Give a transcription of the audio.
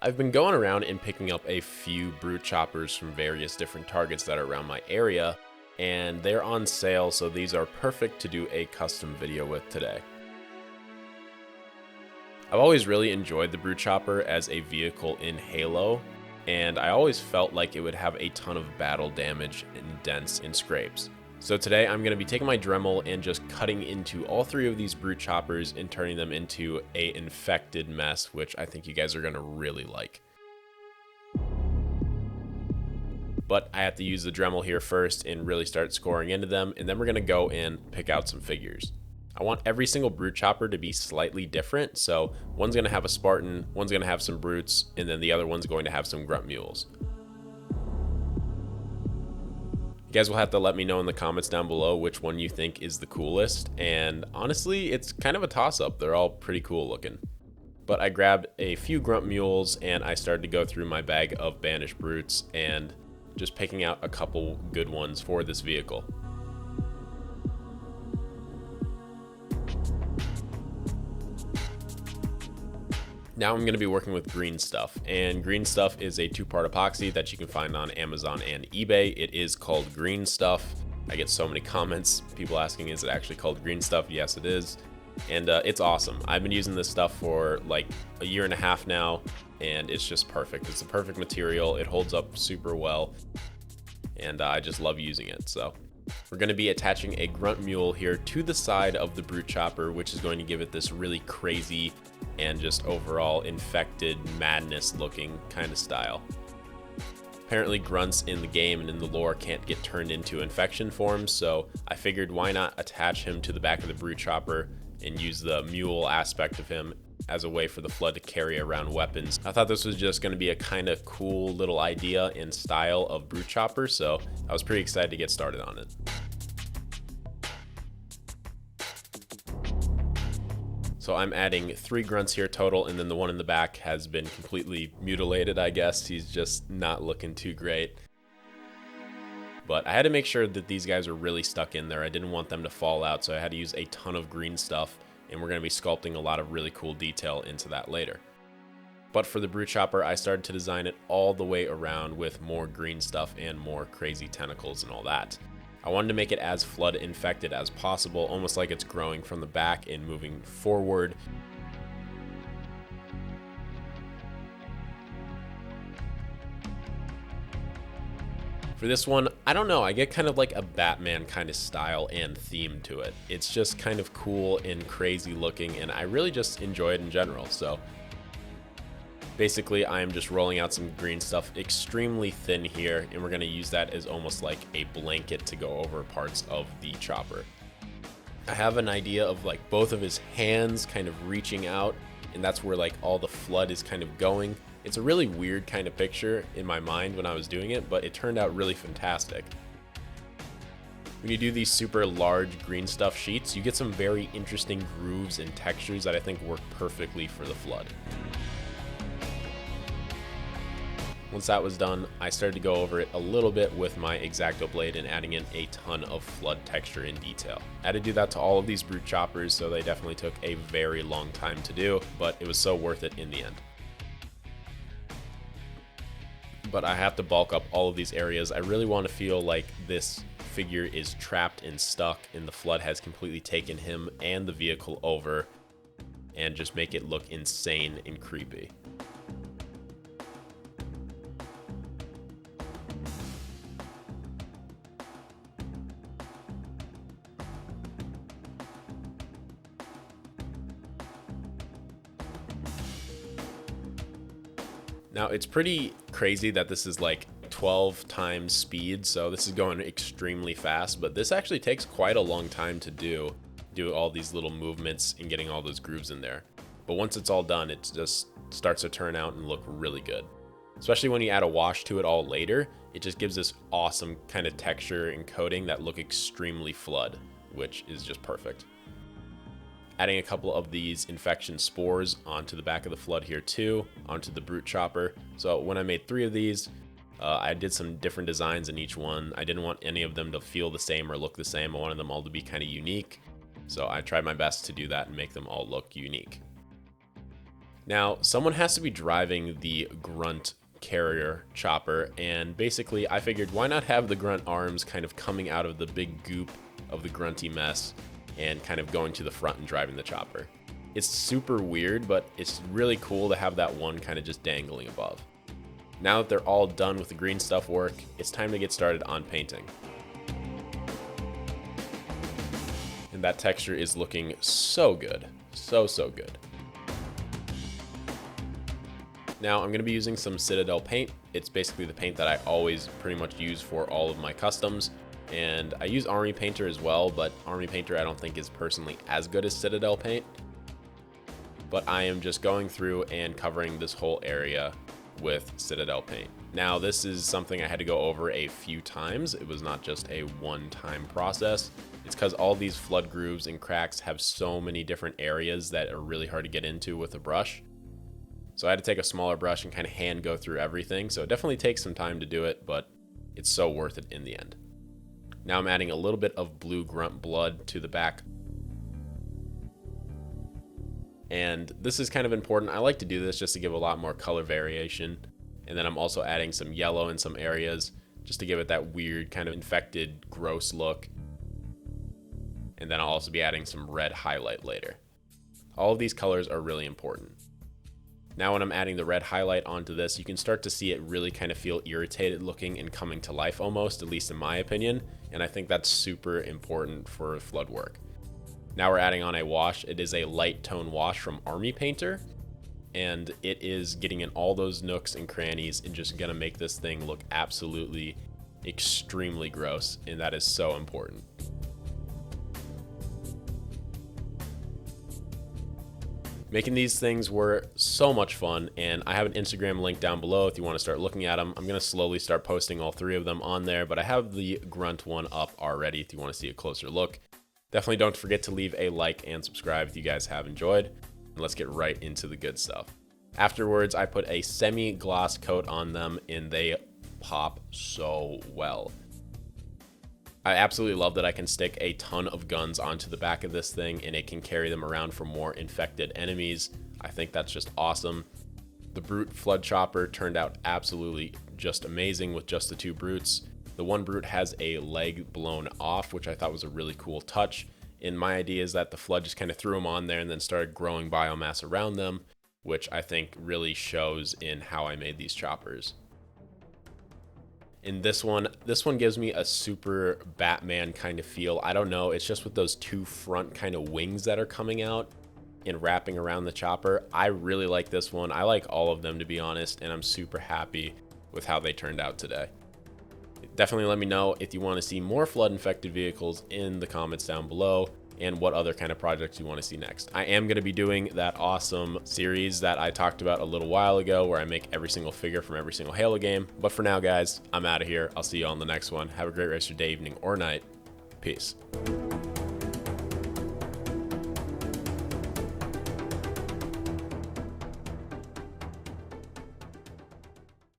I've been going around and picking up a few brute choppers from various different targets that are around my area, and they're on sale, so these are perfect to do a custom video with today. I've always really enjoyed the brute chopper as a vehicle in Halo, and I always felt like it would have a ton of battle damage and dents and scrapes. So today I'm going to be taking my Dremel and just cutting into all three of these brute choppers and turning them into a infected mess, which I think you guys are going to really like. But I have to use the Dremel here first and really start scoring into them, and then we're going to go and pick out some figures. I want every single brute chopper to be slightly different, so one's going to have a Spartan, one's going to have some brutes, and then the other one's going to have some grunt mules. You guys will have to let me know in the comments down below which one you think is the coolest, and honestly, it's kind of a toss-up. They're all pretty cool looking. But I grabbed a few grunt mules and I started to go through my bag of banished brutes and just picking out a couple good ones for this vehicle. Now I'm going to be working with green stuff, and green stuff is a two-part epoxy that you can find on Amazon and eBay. It is called green stuff. I get so many comments, people asking, is it actually called green stuff? Yes, it is. And it's awesome. I've been using this stuff for like a year and a half now, and it's just perfect. It's a perfect material. It holds up super well, and I just love using it. So we're going to be attaching a grunt mule here to the side of the brute chopper, which is going to give it this really crazy and just overall infected madness looking kind of style. Apparently grunts in the game and in the lore can't get turned into infection forms, so I figured why not attach him to the back of the brute chopper and use the mule aspect of him as a way for the Flood to carry around weapons. I thought this was just going to be a kind of cool little idea and style of brute chopper, so I was pretty excited to get started on it. So I'm adding 3 grunts here total, and then the one in the back has been completely mutilated, I guess. He's just not looking too great. But I had to make sure that these guys are really stuck in there. I didn't want them to fall out, so I had to use a ton of green stuff, and we're going to be sculpting a lot of really cool detail into that later. But for the brute chopper, I started to design it all the way around with more green stuff and more crazy tentacles and all that. I wanted to make it as flood infected as possible, almost like it's growing from the back and moving forward. For this one, I don't know, I get kind of like a Batman kind of style and theme to it. It's just kind of cool and crazy looking, and I really just enjoy it in general. So basically, I am just rolling out some green stuff extremely thin here, and we're going to use that as almost like a blanket to go over parts of the chopper. I have an idea of like both of his hands kind of reaching out, and that's where like all the flood is kind of going. It's a really weird kind of picture in my mind when I was doing it, but it turned out really fantastic. When you do these super large green stuff sheets, you get some very interesting grooves and textures that I think work perfectly for the flood. Once that was done, I started to go over it a little bit with my X-Acto blade and adding in a ton of flood texture and detail. I had to do that to all of these brute choppers, so they definitely took a very long time to do, but it was so worth it in the end. But I have to bulk up all of these areas. I really want to feel like this figure is trapped and stuck, and the flood has completely taken him and the vehicle over, and just make it look insane and creepy. Now, it's pretty crazy that this is like 12 times speed, so this is going extremely fast, but this actually takes quite a long time to do all these little movements and getting all those grooves in there. But once it's all done, it just starts to turn out and look really good. Especially when you add a wash to it all later, it just gives this awesome kind of texture and coating that look extremely flood, which is just perfect. Adding a couple of these infection spores onto the back of the flood here too, onto the brute chopper. So when I made 3 of these, I did some different designs in each one. I didn't want any of them to feel the same or look the same. I wanted them all to be kind of unique. So I tried my best to do that and make them all look unique. Now, someone has to be driving the grunt carrier chopper, and basically I figured why not have the grunt arms kind of coming out of the big goop of the grunty mess and kind of going to the front and driving the chopper. It's super weird, but it's really cool to have that one kind of just dangling above. Now that they're all done with the green stuff work, it's time to get started on painting. And that texture is looking so good. So good. Now I'm going to be using some Citadel paint. It's basically the paint that I always pretty much use for all of my customs. And I use Army Painter as well, but Army Painter I don't think is personally as good as Citadel paint. But I am just going through and covering this whole area with Citadel paint. Now this is something I had to go over a few times. It was not just a one-time process. It's because all these flood grooves and cracks have so many different areas that are really hard to get into with a brush. So I had to take a smaller brush and kind of hand go through everything. So it definitely takes some time to do it, but it's so worth it in the end. Now I'm adding a little bit of blue grunt blood to the back. And this is kind of important. I like to do this just to give a lot more color variation. And then I'm also adding some yellow in some areas just to give it that weird kind of infected, gross look. And then I'll also be adding some red highlight later. All of these colors are really important. Now when I'm adding the red highlight onto this, you can start to see it really kind of feel irritated looking and coming to life almost, at least in my opinion. And I think that's super important for flood work. Now we're adding on a wash. It is a light tone wash from Army Painter. And it is getting in all those nooks and crannies and just gonna make this thing look absolutely extremely gross. And that is so important. Making these things were so much fun, and I have an Instagram link down below if you want to start looking at them. I'm going to slowly start posting all three of them on there, but I have the grunt one up already if you want to see a closer look. Definitely don't forget to leave a like and subscribe if you guys have enjoyed, and let's get right into the good stuff. Afterwards, I put a semi-gloss coat on them, and they pop so well. I absolutely love that I can stick a ton of guns onto the back of this thing and it can carry them around for more infected enemies. I think that's just awesome. The Brute Flood Chopper turned out absolutely just amazing with just the two Brutes. The one Brute has a leg blown off, which I thought was a really cool touch. And my idea is that the Flood just kind of threw them on there and then started growing biomass around them, which I think really shows in how I made these choppers. In this one gives me a super Batman kind of feel. I don't know, it's just with those two front kind of wings that are coming out and wrapping around the chopper. I really like this one. I like all of them, to be honest, and I'm super happy with how they turned out today. Definitely let me know if you want to see more flood infected vehicles in the comments down below, and what other kind of projects you want to see next. I am going to be doing that awesome series that I talked about a little while ago where I make every single figure from every single Halo game. But for now, guys, I'm out of here. I'll see you on the next one. Have a great rest of your day, evening, or night. Peace.